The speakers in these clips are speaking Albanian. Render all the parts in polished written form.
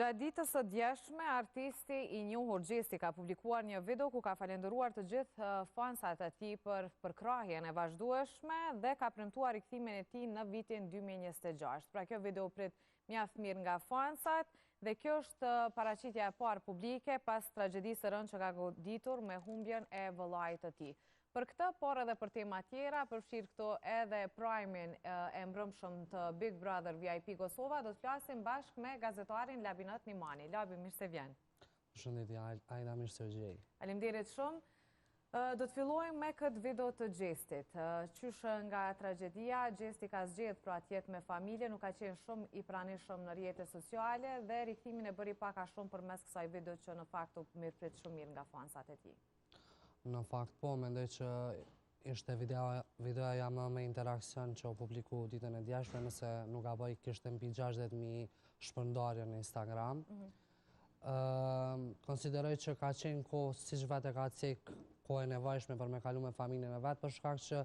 Gjatë ditës së djeshme, artisti i njohur Gjesti ka publikuar një video ku ka falendëruar të gjithë fansat e tij për krahjen e vazhdueshme dhe ka premtuar rikthimin e tij në vitin 2026. Pra kjo video prit mjaft mirë nga fansat dhe kjo është paraqitja e parë publike pas tragjedisë së rëndë që ka goditur me humbjen e vëllait të tij. Për këtë, por edhe për tema tjera, përfshirë këto edhe Prime-in e mbrëmshëm të Big Brother VIP Kosova, do të flasim bashkë me gazetarin Labinat Nimani. Labi, mirë se vjen. Shëndetje, Ajda, mirë se u gjej. Faleminderit shumë. Do të fillojmë me këtë video të Gjestit. Qysh nga tragjedia, Gjesti ka zgjedhur pra të jetë me familje, nuk ka qenë shumë i pranishëm në rrjetet sociale dhe rikthimin e bëri pak a shumë përmes kësaj video që në fakt u mirëprit shumë mirë nga fansat e tij. Në fakt po, mendoj që ishte videoja më me interakcion që u publiku ditën e djeshme, nëse nuk gaboj kishte mbi 60.000 shpërndarje në Instagram. Konsideroj që ka qenë kohë, siç vetë ka cek kohë e nevojshme për me kalu me familjen e vetë, për shkak që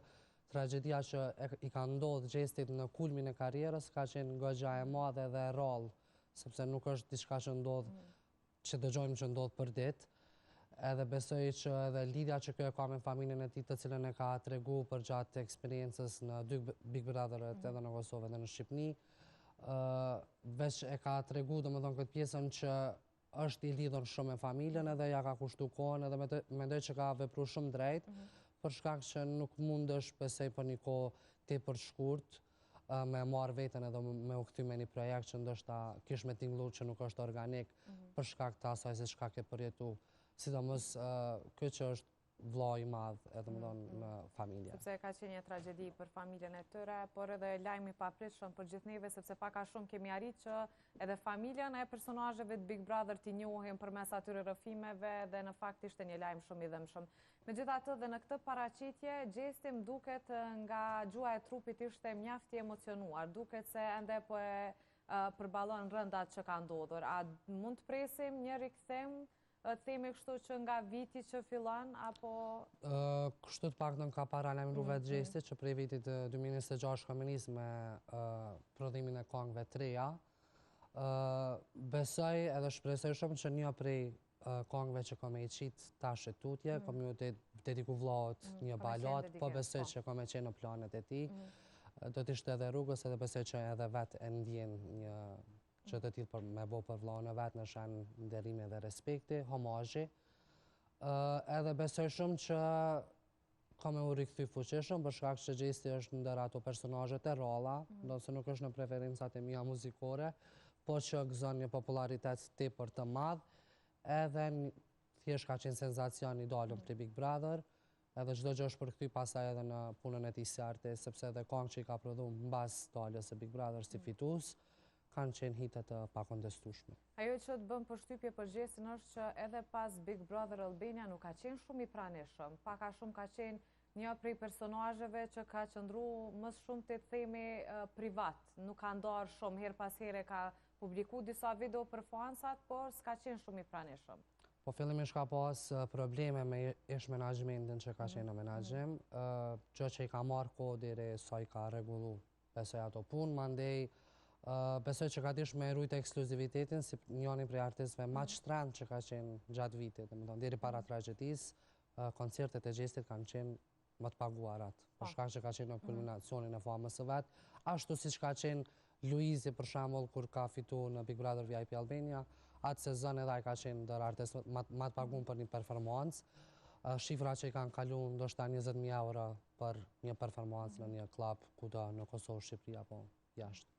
tragedia që i ka ndodhur Gjestit në kulmin e karrierës ka qenë goxha e madhe dhe rrallë, sepse nuk është diçka që ndodh që dëgjojmë që ndodh për ditë. Edhe besoj që edhe lidhja që kjo e ka me familjen e tij, të cilën e ka tregu për gjatë eksperiencës në dy Big Brother-et edhe në Kosovë edhe në Shqipëni, veç e ka tregu domethënë këtë pjesën që është i lidhur shumë me familjen edhe ja ka kushtuar kohën edhe mendoj që ka vepruar shumë drejt, për shkak që nuk mundesh besoj për një kohë tepër shkurt me marrë veten edhe me u kthy me një projekt që ndoshta kish me tingëllu që nuk është organik për shkak të asaj se çka ke përjetu. Sidomos kjo që është vëlla i madh edhe në familje. Sepse ka qenë një tragjedi për familjen e tyre, por edhe lajm i papritshëm për gjithë neve, sepse pak a shumë kemi arritë që edhe familjen e personazheve të Big Brother t'i njohim përmes atyre rrëfimeve dhe në fakt ishte një lajm shumë i dhëmshëm. Megjithatë, dhe në këtë paraqitje, Gjesti më duket nga gjua e trupit ishte mjaft i emocionuar, duket se ende po e përballon rëndat që ka ndodhur. A mund të presim një rikthim? Themi kështu që nga viti që fillon, apo... Kështu të paktën ka paralajmëruar vetë Gjesti që prej vitit 2026 ka nis me prodhimin e këngëve të reja. Besoj edhe shpresoj shumë që një prej këngëve që kam e qit tash e tutje, kam ju dediku vllaut një balat, po besoj që kam e qenë në planet e tij. Do të ishte edhe rrugës edhe besoj që edhe vetë e ndjen një që të tillë me bo për vllahun e vetë në shen nderimi dhe respekti, homazhi. Edhe besoj shumë që ka me u rikthy fuqishëm për shkak që Gjesti është ndër ato personazhet e rralla, ndonse nuk është në preferencat e mia muzikore, po që gëzon një popularitet tepër të madh, edhe thjesht ka qenë senzacion i dalur për Big Brother, edhe çdo gjë është përkthy pasaj edhe në punën e tij si artist, sepse edhe këngët që i ka prodhuar mbas daljes së Big Brother si fitues kanë qenë hitet të pakontestueshme. Ajo që të bën përshtypje për Gjestin është që edhe pas Big Brother Albania nuk ka qenë shumë i pranishëm, pak a shumë ka qenë një prej personazheve që ka qëndruar më shumë të themi privat, nuk ka ndarë shumë, her pas here ka publiku disa video për fansat, por s'ka qenë shumë i pranishëm. Po fillimisht ka pas probleme me ish menaxhmentin që ka qenë në menaxhim, gjë që i ka marrë kohë deri sa i ka rregullu besoj ato punë, mandej besoj që ka dish me rujt ekskluzivitetin si njëri prej artistëve më të shtrenjtë që ka qenë gjatë vitit, domethënë deri para tragjedisë, koncertet e Gjestit kanë qenë më të paguarat, për shkak që ka qenë në kulminacionin e famës së vet, ashtu siç ka qenë Luizi për shembull kur ka fituar në Big Brother VIP Albania, atë sezon edhe ai ka qenë ndër artistët më të paguar për një performancë. Shifra që i kanë kaluar ndoshta 20.000 euro për një performancë në një klub kudo në Kosovë, Shqipëri apo jashtë.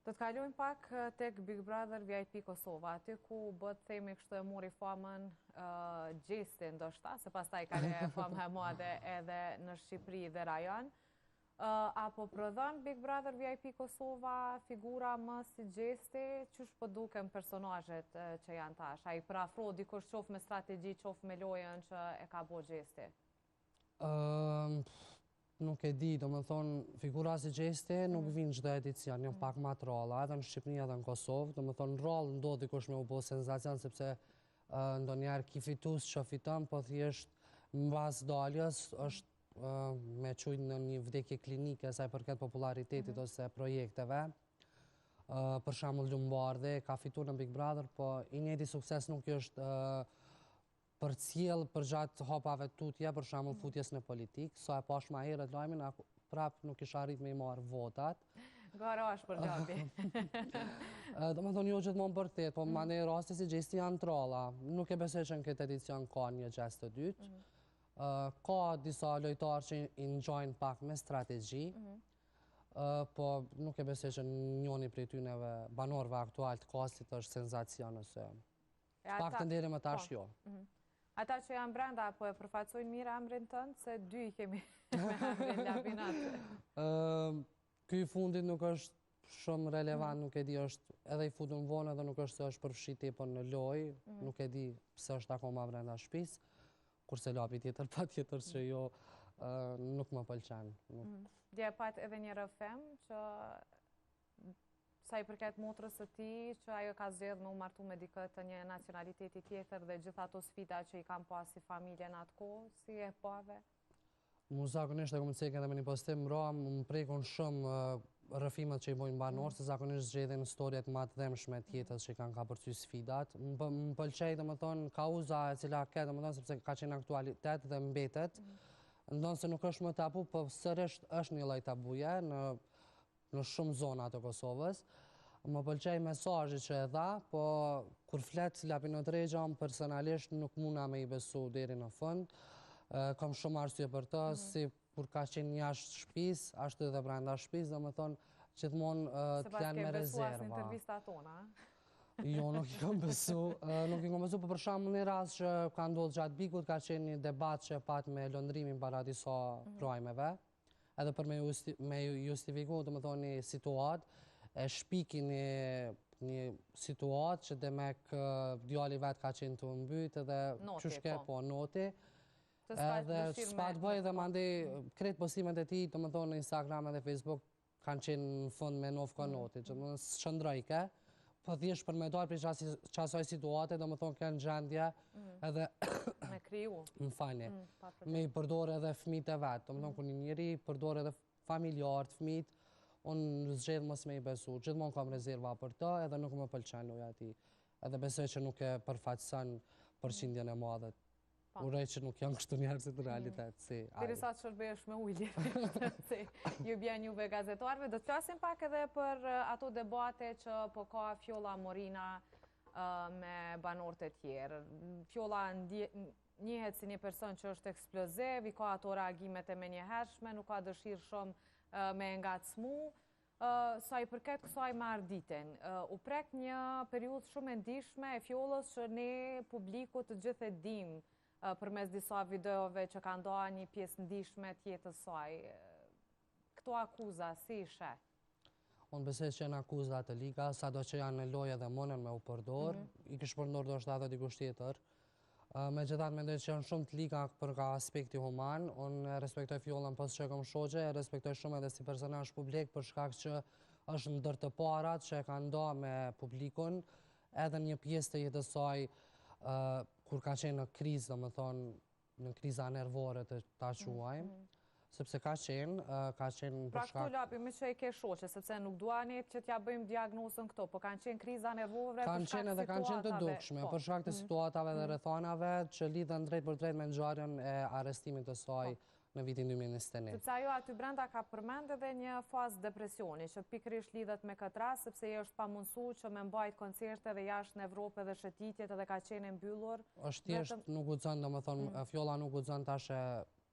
Do të kalojmë pak tek Big Brother VIP Kosova, aty ku bët themi kështu e mori famën Gjesti ndoshta, se pastaj ka famë e madhe edhe në Shqipëri dhe rajon. Apo prodhon Big Brother VIP Kosova figura më si Gjesti, qysh po duken personazhet që janë tash? Ai përafro dikush qof me strategji, qof me lojën që e ka bo Gjesti? Nuk e di, do më thonë, figura si Gjesti nuk vinë çdo edicion, një pak ma të ralla, edhe në Shqipëni edhe në Kosovë, do më thonë, rallë ndodh dikush me u bo senzacion, sepse ndonjëherë ki fitues që fiton, po thjesht mbas daljes është me çujt në një vdekje klinike sa i përket popularitetit ose projekteve. për shembull Lumbardhi, ka fituar në Big Brother, po i njëjti sukses nuk është përcjell për gjatë hapave tutje, për shembull futjes në politikë, sa e pash më herët lajmin, prap nuk isha arrit me i marrë votat. Gara është për gjapi. Do më thonë jo gjithmonë për te, po ma ne raste si gjesti janë tralla. Nuk e besoj që në këtë edicion ka një gjest të dytë. Ka disa lojtarë që i ngjajnë pak me strategji, po nuk e besoj që njoni prej tyneve banorëve aktual të kastit është senzacion ose pak të ndiri më tash jo. Ata që janë brenda, po e përfaqësojnë mirë emrin tënd, se dy i kemi me emrin Lapinat. Ky fundit nuk është shumë relevant, nuk e di është edhe i futën vonë edhe nuk është se është përfshit tepër në lojë, nuk e di pse është akoma brenda shtëpisë, kurse lapi tjetër patjetër që jo nuk më pëlqen. Dje pat edhe një rëfem që sa i përket motrës së tij, që ajo ka zgjedhur me u martu me dikë të një nacionaliteti tjetër dhe gjithë ato sfida që i kam pas si familje në atë kohë, si e pave? Mu zakonisht e kom cekë edhe me një postim më prekun shumë rrëfimet që i bojnë banorë, se zakonisht zgjedhin historiet më të dhëmshme të jetës që i kanë ka përcy sfidat. Më pëlqej domethënë kauza e cila ka domethënë sepse ka qenë aktualitet dhe mbetet. Ndonë se nuk është më tabu, po sërish është një lloj tabuje në shumë zona të Kosovës. Më pëlqej mesazhi që e dha, po kur flet Lapinot Rexha, personalisht nuk muna me i besu deri në fund. Kam shumë arsye për të, si kur ka qenë jashtë shtëpisë, ashtu edhe brenda shtëpisë, domethënë gjithmonë të janë me rezerva. Se pas ke besu as në intervista tona, Jo, nuk i kam besu. Nuk i kam besu, për shembull një rast që ka ndodhur gjatë Bikut, ka qenë një debat që pat me lëndrimin para disa prajmeve, edhe për me justifiku, domethënë një situatë, e shpiki një situatë që demek djali vetë ka qenë të mbyt edhe qëshke po noti. Edhe s'pat bëj dhe mandi kretë postimet e ti, domethënë në Instagram edhe Facebook kanë qenë në fund me novë noti, që më shëndrojke, po thjesht për me dalë për qasoj situate, domethënë kanë gjendje edhe me kriju. Më fali, me i përdore edhe fëmijët e vetë, domethënë kur një njeri përdore edhe familjarët, fëmijët, unë zgjedh mos me i besu, gjithmonë kam rezerva për të edhe nuk më pëlqen loja ati. Edhe besoj që nuk e përfaqëson përqindjen e madhe. Urej që nuk janë kështu njerëzit në realitet. Derisa të shërbesh me ujlje, se ju bjen juve gazetarve. Do të flasim pak edhe për ato debate që po ka Fjolla Morina me banorët e tjerë. Fjolla njihet si një person që është eksploziv, i ka ato reagimet e menjëhershme, nuk ka dëshirë shumë me ngacmu. Sa i përket kësaj marrëditjen, u prek një periudhë shumë e ndihshme e Fjollës që ne publiku të gjithë e dim përmes disa videove që ka nda një pjesë ndihshme të jetës saj. Këto akuza, si i sheh? Unë besoj që janë akuza të liga, sado që janë në lojë dhe mënën me u përdor, i kishë përdor do është edhe dikush tjetër. Me gjithat mendoj që janë shumë të liga për ka aspekti human, unë respektoj Fjollën pas që e kom shoqe, respektoj shumë edhe si personazh publik për shkak që është ndër të parat që e ka nda me publikun, edhe një pjesë të jetës saj kur ka qenë në krizë, domethënë në kriza nervore të ta quajmë, sepse ka qenë për shkak... Pra këto lapi me që e ke shoqe, sepse nuk duani që t'ja bëjmë diagnosën këto, po kanë qenë kriza nervore për shkak situatave. Kanë qenë edhe kanë qenë të dukshme, për shkak të situatave dhe rrethanave që lidhen drejt për drejt me ngjarjen e arrestimit të saj në vitin 2021. Sepse ajo aty brenda ka përmend edhe një fazë depresioni, që pikërisht lidhet me këtë rast, sepse i është pamundsuar që me mbajt koncerte dhe jashtë në Evropë dhe shëtitjet edhe ka qenë mbyllur. Është thjesht nuk guxon, domethënë Fjolla nuk guxon tash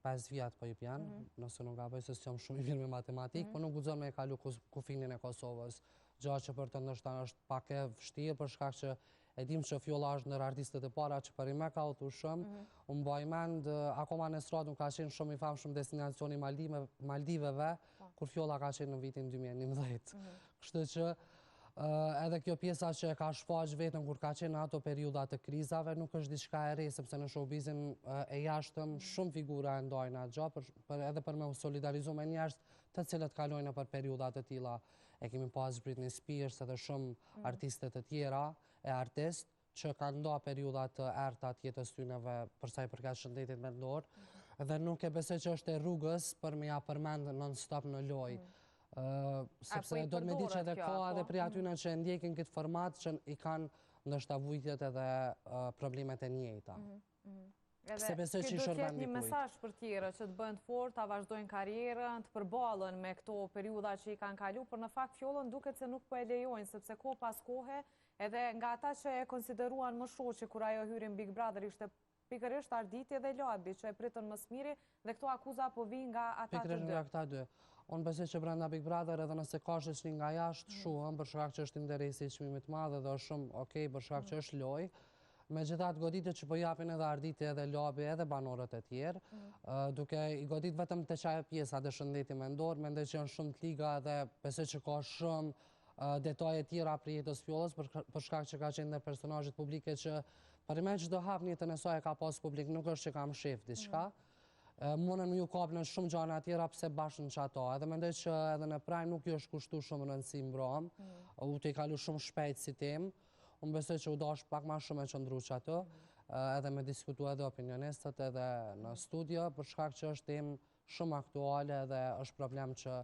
5 vjet po i pjan, nëse nuk gaboj se jam shumë i mirë me matematikë, po nuk guxon me kalu kufinin e Kosovës. Gjë që për të ndoshta është pak e vështirë për shkak që e dim që Fjolla është ndër artistët e para që për i me ka udhëtuar shumë. Unë mbaj mend, akoma në stradë nuk ka qenë shumë i famshëm destinacioni Maldiveve, kur Fjolla ka qenë në vitin 2011. Kështu që edhe kjo pjesa që e ka shfaq vetëm kur ka qenë ato periuda të krizave, nuk është diçka e re, sepse në showbizin e jashtëm shumë figura e ndajnë atë gjë, edhe për me u solidarizu me njerëz të cilët kalojnë për periuda të tilla. E kemi pas Britney Spears edhe shumë artistet të tjera e artist që kanë nda periuda të errta të jetës tyneve për sa i përket shëndetit mendor, dhe nuk e besoj që është e rrugës për me ja përmend non-stop në lojë. Sepse do të me di që edhe ka edhe pri atyna që ndjekin këtë format që i kanë ndështë vujtjet edhe problemet e njëjta. Se besoj që i shërben një mesazh për tjera që të bëjnë fort, ta vazhdojnë karrierën, të përballën me këto periudha që i kanë kalu, por në fakt fjollën duket se nuk po e lejojnë, sepse kohë pas kohe, edhe nga ata që e konsideruan më shoqe kur ajo hyri në Big Brother ishte pikërisht Arditi dhe Labi, që e pritën më smiri, dhe këto akuza po vinë nga ata të dy. Pikërisht nga këta dy. Unë besoj që brenda Big Brother edhe nëse ka shoqëri nga jashtë, shuhëm për shkak që është interesi i çmimit të madh dhe është shumë okay për shkak që është lojë. Megjithatë goditjet që po japin edhe Arditi edhe Labi edhe banorët e tjerë, duke i godit vetëm të qaj pjesa dhe shëndeti mendor, mendoj që janë shumë të liga dhe besoj që ka shumë detaje tjera për jetës fjollës, për shkak që ka qenë ndër personazhet publike që përime që do hap njëtën e saj e ka pas publik, nuk është që kam shef diçka. Munën ju kapën shumë gjana tjera pse bashkën që ato, edhe mendoj që edhe në Prime nuk ju është kushtu shumë rëndësi mbram, u të i kalu shumë shpejt si temë. Unë besoj që u dash pak ma shumë e qëndru që ato, edhe me diskutu edhe opinionistët edhe në studio, për shkak që është temë shumë aktuale dhe është problem që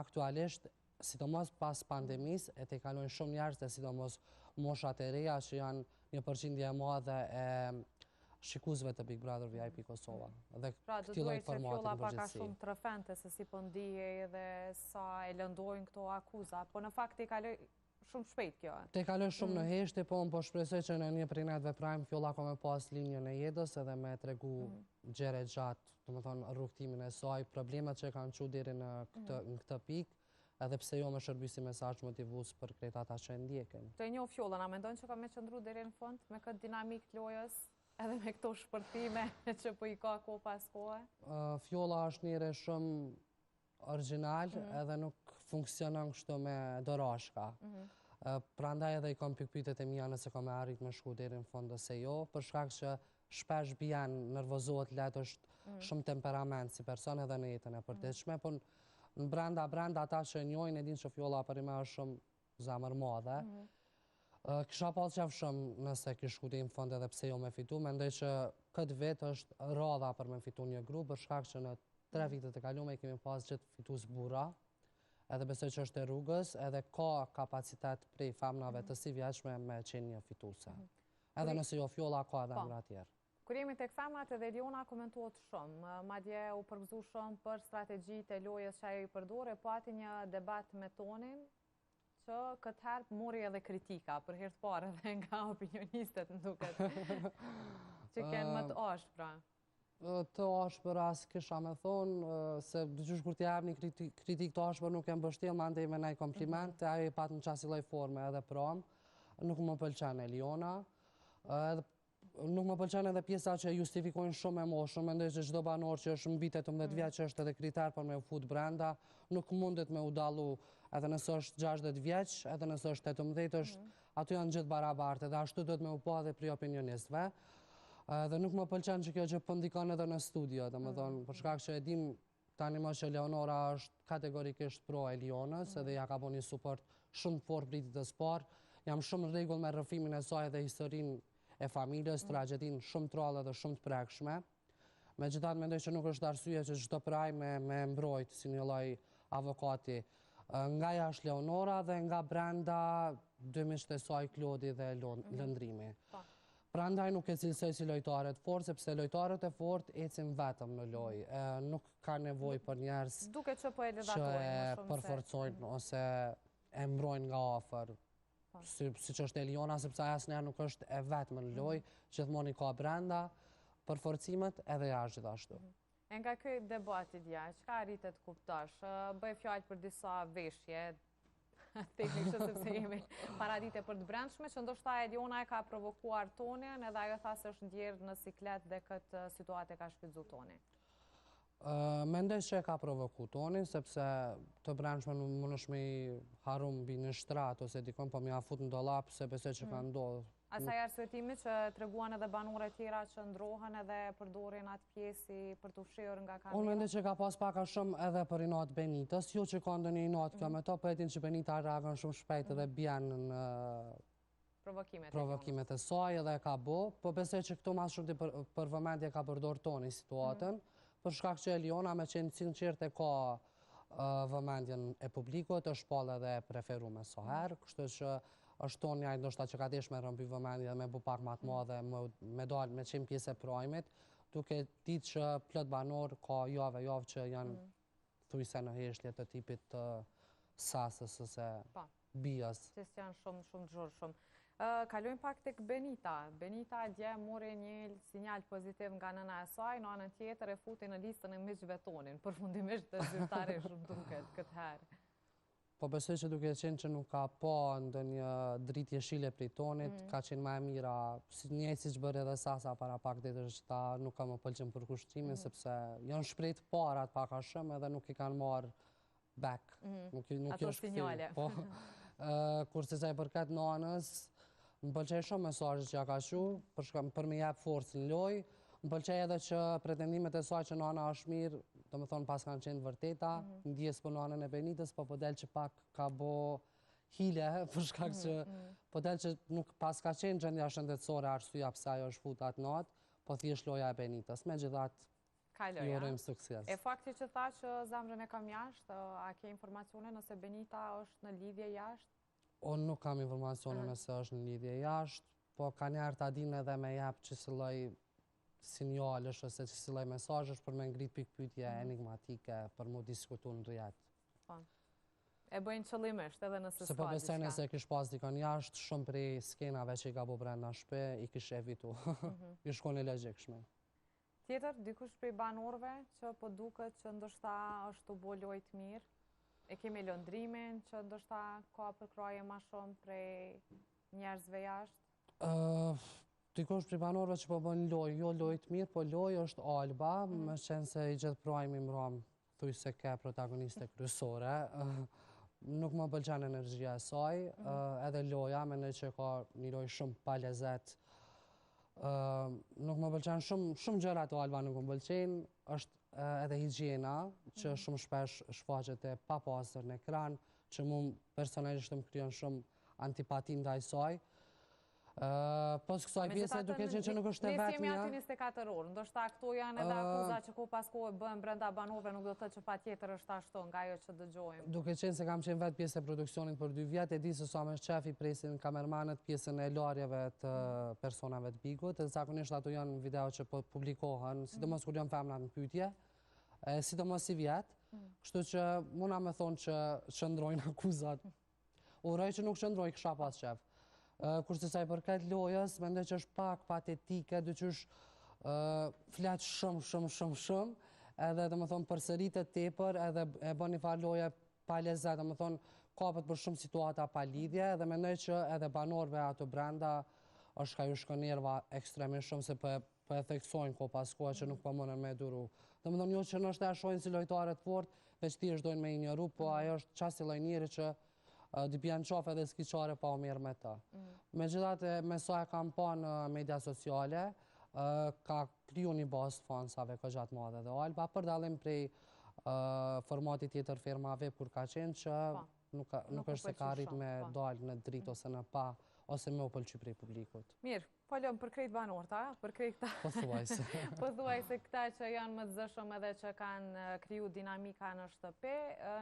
aktualisht, sidomos pas pandemis, e të i kalojnë shumë njerëz dhe sidomos moshat e reja që janë një përqindje e madhe e shikuzve të Big Brother VIP Kosova. Pra, do duhet që fjolla paka shumë të rëfente se si po ndihej dhe sa e lëndojnë këto akuza, po në fakt i kaloj shumë shpejt kjo. Te kaloj shumë në heshti, po më po shpresoj që në një prej netve Prime fjolla ka me pas linjën e jetës edhe me tregu gjere gjatë, të më thonë rrugtimin e saj, problemet që kanë qu deri në këtë pikë, edhe pse jo me shërbisi mesazh motivus për krejt ata që ndjekin. Të njoh fjollën, a mendojnë që ka me qëndru deri në fund me këtë dinamik të lojës, edhe me këto shpërtime që po i ka kohë pas kohë? Fjolla është njëre shumë original edhe nuk funksionon kështu me dorashka. Prandaj edhe i kom pikpytet e mija nëse kom e arrit me shku deri në fund ose jo, për shkak që shpesh bjen, nervozohet letë, është shumë temperament si person edhe në jetën e përditshme, por në brenda ata që njojnë e din që fjolla për ime është shumë zamër madhe. Kisha pas qef shumë nëse kish shku deri në fund edhe pse jo me fitu, mendoj që këtë vit është radha për me fitu një grup, për shkak që në 3 vitet e kalume kemi pas gjithë fitus bura, edhe besoj që është e rrugës, edhe ka kapacitet prej famnave të si vjeqme me qenë një fituse. Edhe nëse jo fjolla, ka edhe mra tjerë. Kur jemi tek femrat edhe Eliona komentuot shumë, madje u përgëzu shumë për strategjit e lojës që ajo i përdore, po ati një debat me Tonin, që këtë herë mori edhe kritika, për herë të parë edhe nga opinionistet në duket, që kenë më të ashpra. Të ashpër asë kisha me thonë, se dëgjush kur t'i jabë një kritik të ashpër nuk e mbështil, ma ndej me nej kompliment, të ajo i patë në qasi loj forme edhe prom, nuk më pëlqen Eliona, nuk më pëlqen edhe pjesa që justifikojnë shumë e moshën, mendoj që çdo banor që është mbi 18 vjeç që është edhe kriter për me u fut brenda, nuk mundet me u dallu edhe nëse është 60 vjeç, edhe nëse është 18, aty janë gjithë barabarte dhe ashtu do të me u pa edhe pri opinionistëve. Dhe nuk më pëlqen që kjo që po ndikon edhe në studio, dhe më thonë, për shkak që e dim tani më që Leonora është kategorikisht pro Elionës, edhe ja ka bo një suport shumë fort pritit të spar, jam shumë rregull me rrëfimin e saj dhe historinë e familjes, tragedin shumë trallë dhe shumë të prekshme. Megjithatë mendoj që nuk është arsye që çdo praj me mbrojt si një lloj avokati. Nga jashtë Leonora dhe nga brenda dy miqtë e saj Klodi dhe Lëndrimi. Prandaj nuk e cilësoj si lojtarët fort, sepse lojtarët e fort ecin vetëm në lojë. Nuk ka nevoj për njerëz që e përforcojnë ose e mbrojnë nga afër. Si që është Eliona, sepse asnjëherë nuk është e vetme në lojë, gjithmonë i ka brenda përforcimet edhe jashtë gjithashtu. E nga ky debati dja, çka arritet kuptosh? Bëj fjalë për disa veshje, teknikisht sepse jemi paradite për të brendshme, që ndoshta Eliona e ka provokuar Tonin, edhe ajo tha se është ndjerë në siklet dhe këtë situatë e ka shfrytzuar Toni. Mendoj që e ka provoku Tonin, sepse të brendshme nuk mundesh me i harum mbi një shtrat ose dikon, po mi a fut në dollap se besoj që ka ndodhur. Asaj arsyetimi që treguan edhe banore tjera që ndrohen edhe përdorin atë pjesi për të fshirë nga kamera? Unë mendoj që ka pas paka shumë edhe për inat Benitës, jo që ka ndonjë inat kjo me to, po e din që Benita reagon shumë shpejt edhe bjen në provokimet e saj edhe ka bo, po besoj që këto mas shumë për vëmendje ka përdor Toni situatën, për shkak që Eliona me qenë sinqert e ka vëmendjen e publikut, është pallë edhe preferuar sa herë, kështu që është tonja ndoshta që ka desh me rëmby vëmendje dhe me bu pak më të madhe, me dalë me qenë pjesë e prajmit, duke ditë që plot banor ka javë që janë thujse në heshtje të tipit të sasës ose bijës. Që janë shumë të zhurshëm. Kalojmë pak tek Benita. Benita dje mori një sinjal pozitiv nga nëna e saj, në anën tjetër e futi në listën e miqve tonin, përfundimisht të zyrtarisht shumë duket këtë herë. Po besoj që duke qenë që nuk ka pa ndonjë dritë jeshile prej tonit, ka qenë më e mira, njëjtë siç bëri edhe Sasa para pak ditësh që ta nuk ka më pëlqen për kushtimin, sepse janë shpreht parat pak a shumë edhe nuk i kanë marrë back. Ato sinjale. Kurse sa i përket nanës, më pëlqej shumë mesazhet që ja ka thënë për me jap forcë në lojë. Më pëlqej edhe që pretendimet e saj që nana është mirë, domethënë pas kanë qenë vërteta, ndjes për nanën e Benitës, po del që pak ka bo hile, për shkak që po del që nuk pas ka qenë gjendja shëndetësore arsyeja pse ajo është futur atë natë, po thjesht loja e Benitës. Megjithatë, ju urojmë sukses. E fakti që tha që zemrën e kam jashtë, a ke informacione nëse Benita është në lidhje jashtë? Unë nuk kam informacione nëse është në lidhje jashtë, po ka njerë ta din edhe me jap që si lloj sinjalesh ose që si lloj mesazhesh për me ngrit pikpyetje enigmatike për mu diskutu në rrjet. E bëjnë qëllimisht edhe nëse s'ka diçka. Se po besoj nëse kish pas dikon jashtë, shumë prej skenave që i ka bu brenda shtëpi i kish evitu. I shkon e logjikshme. Tjetër, dikush prej banorëve që po duket që ndoshta është të bo lojë të mirë, e kemi lëndrimin që ndoshta ka përkraje ma shumë prej njerëzve jashtë? Dikush prej banorëve që po bën lojë, jo lojë të mirë, po lojë është Alba, me qenë se i gjithë prajmi mram thuj se ke protagoniste kryesore. Nuk më pëlqen energjia e saj, edhe loja, mendoj që ka një lojë shumë pa lezet. Nuk më pëlqen shumë gjëra të Alba nuk më pëlqen, është edhe higjiena, që shumë shpesh shfaqet e papastër në ekran, që mu personalisht më krijon shumë antipati ndaj saj. Pos kësaj pjese duke qenë që nuk është e vetmja. Ne jemi aty 24 orë, ndoshta këto janë edhe akuza që ku pas kohë bëhen brenda banorëve, nuk do të thotë që patjetër është ashtu nga ajo që dëgjojmë. Duke qenë se kam qenë vetë pjesë e produksionit për 2 vjet, e di se sa me shefi presin kamermanët pjesën e larjeve të personave të Bigut, edhe zakonisht ato janë video që po publikohen, sidomos kur janë femrat në pyetje, sidomos si vjet, kështu që muna me thonë që qëndrojnë akuzat. Uroj që nuk qëndroj kisha pas shef. Kurse sa i përket lojës, mendoj që është pak patetike, dyqysh flet shumë, edhe dhe më thonë përsëritet tepër, edhe e bën një farë loje pa lezet, dhe më thonë kapet për shumë situata pa lidhje, dhe mendoj që edhe banorëve ato brenda është ka ju shkon nerva ekstremisht shumë, se po e theksojnë ko pas koha që nuk po mënen me duru. Dhe më thonë jo që nështë e shojnë si lojtarët fort, veç ti është dojnë me injoru, po ajo është qasti loj njëri që dy pjanë qafë edhe s'ki qare pa o mirë me ta. Megjithatë, me sa e kam pa në media sociale, ka kriju një bazë fansave ka gjatë madhe dhe Alba, për dalim prej formatit tjetër firmave kur ka qenë që nuk është se ka arrit me dalë në dritë ose në pa, ose me u pëlqy prej publikut. Mirë, falem për krejt banorta, për krejt këta. Po thuajse. Po thuajse këta që janë më të zëshëm edhe që kanë kriju dinamika në shtëpi,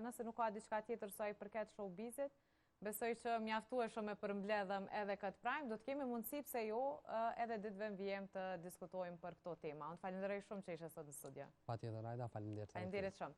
nëse nuk ka diçka tjetër sa i përket showbizit, besoj që mjaftueshëm e përmbledhëm edhe këtë prime, do të kemi mundësi pse jo edhe ditëve në vijem të diskutojmë për këto tema. Unë falenderoj shumë që ishe sot në studio. Patjetër, Ajda, faleminderit. Faleminderit shumë.